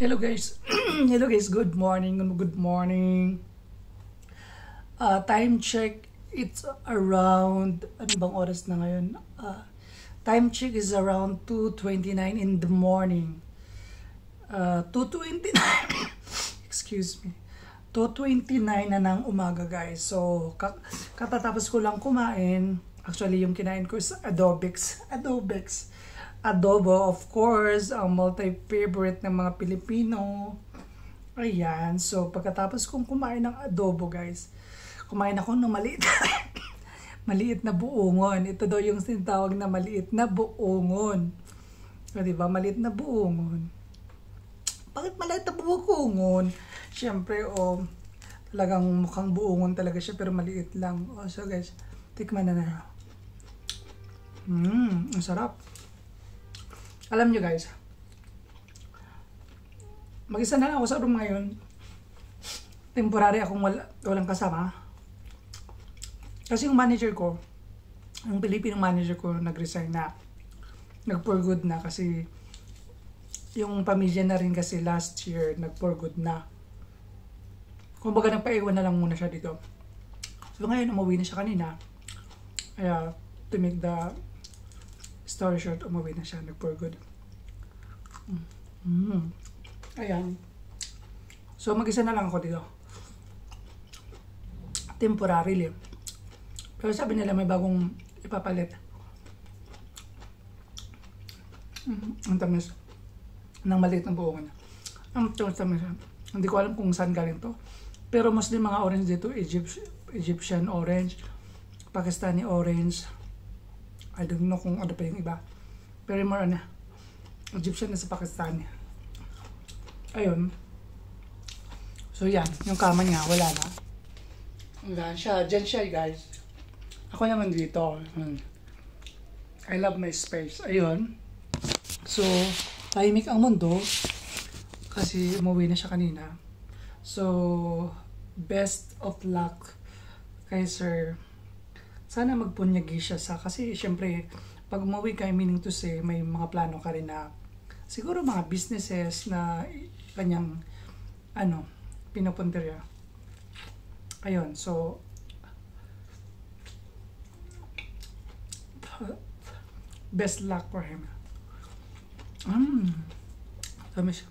Hello guys. Hello guys, good morning. Good morning. Time check, it's around, ano bang oras na ngayon? Time check is around 2:29 in the morning. 2:29, excuse me. 2:29 na ng umaga guys. So, katatapos ko lang kumain. Actually, yung kinain ko is adobo, of course, ang multi-favorite ng mga Pilipino. Ayan, so pagkatapos kong kumain ng adobo guys, kumain ako ng maliit na buongon. Ito daw yung sinatawag na maliit na buongon. O, diba? Maliit na buongon. Bakit maliit na buongon? Siyempre, talagang mukhang buongon talaga siya pero maliit lang. So guys, tikman na. Ang sarap. Alam nyo guys, mag-isa na lang ako sa room ngayon. Temporary akong walang kasama. Kasi yung manager ko, yung Pilipino manager ko, nag-resign na. Nag-for good na kasi yung pamilya na rin kasi last year, nag-for good na. Kumbaga nagpaiwan na lang muna siya dito. So ngayon, umuwi na siya kanina. Kaya, to make the story short, umuwi na siya, nag-for good. Ayan. So, mag-isa na lang ako dito. Temporarily. Pero sabi nila may bagong ipapalit. Ang tamis. Ng maliit ng buongan. Ang tamis. Hindi ko alam kung saan galing to. Pero mostly mga orange dito. Egyptian orange. Pakistani orange. I don't know kung ano pa yung iba. Pero more Egyptian na sa Pakistan. Ayun. So yan, yung kama niya, wala na. Wala siya. Diyan siya guys. Ako naman dito. I love my space. Ayun. So, tahimik ang mundo. Kasi umuwi na siya kanina. So, best of luck kay Sir. Sana magpunyagi siya kasi syempre pag umuwi ka, meaning to say may mga plano ka rin na siguro mga businesses na kanyang pinupuntirya. Ayun, so best luck for him. Dami siya.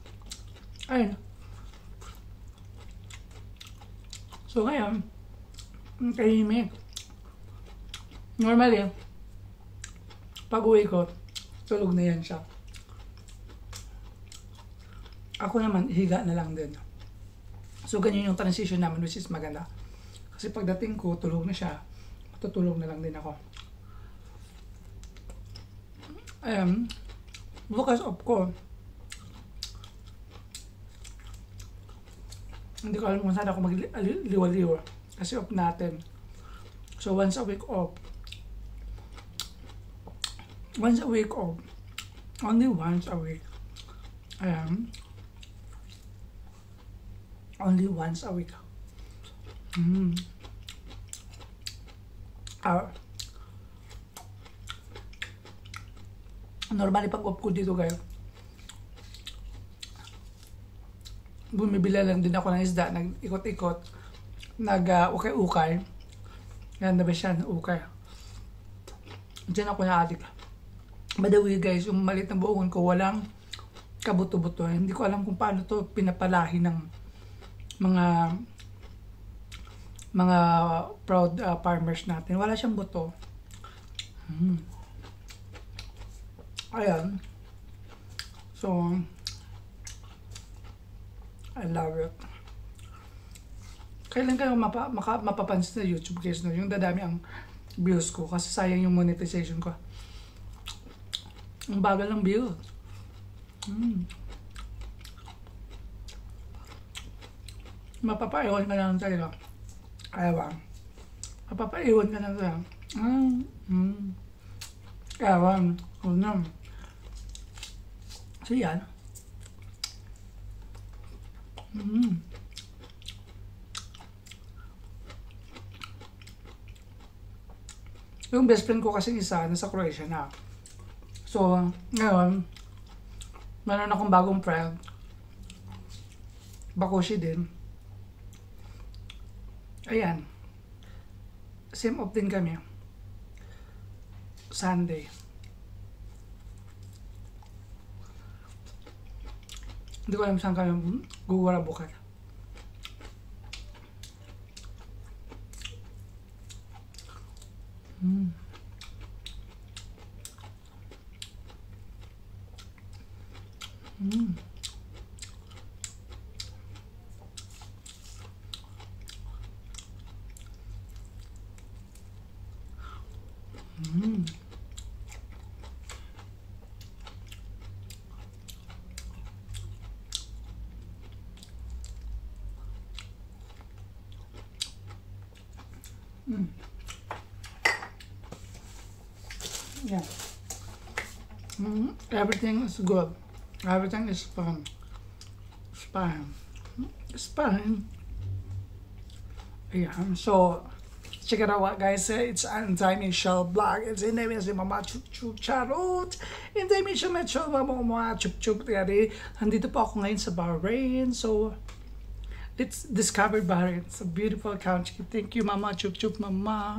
Ayun. So ngayon, tahimik. Normally, pag uwi ko, tulog na yan siya. Ako naman, higa na lang din. So, ganyan yung transition namin, which is maganda. Kasi pagdating ko, tulog na siya. Matutulog na lang din ako. Bukas off ko. Hindi ko alam kung saan ako magliwaliw. Kasi off natin. So, once a week off. Once a week off. Only once a week. Only once a week. Normally pag off ko dito kayo, bumibila lang din ako ng isda, nag-ikot-ikot, nag-ukay-ukay. Yan na ba siya, ukay. Diyan ako na-addict. By the way guys, yung maliit na buongon ko, walang kabuto-buto. Hindi ko alam kung paano to pinapalahi ng mga proud farmers natin. Wala siyang buto. Ayan. So, I love it. Kailan kayo mapapansin sa YouTube guys, no? Yung dadami ang views ko kasi sayang yung monetization ko. Ang bagal ng views. Mapapaiwan ka lang talaga. Ewan. Mapapaiwan ka lang talaga. Ewan. Unam. So yan. Yung best friend ko kasi isa, nasa Croatia na. So, ngayon, meron akong bagong friend. Bakushi din. Ayan. Same off din kami. Sunday. Hindi ko alam saan kami gugura bukas. Mm. Mm. Mm. Mm. Yeah. Mm. Everything is good. Everything is fun. It's fine. It's fine. Yeah. So check it out, guys. It's Anti Michelle Vlog. It's in name is Mama Chup Chup Charot. Anti Michelle Metro Mama Chup Chup. Nandito po ako ngayon sa Bahrain. So let's discover Bahrain. It's a beautiful country. Thank you, Mama Chup Chup Mama.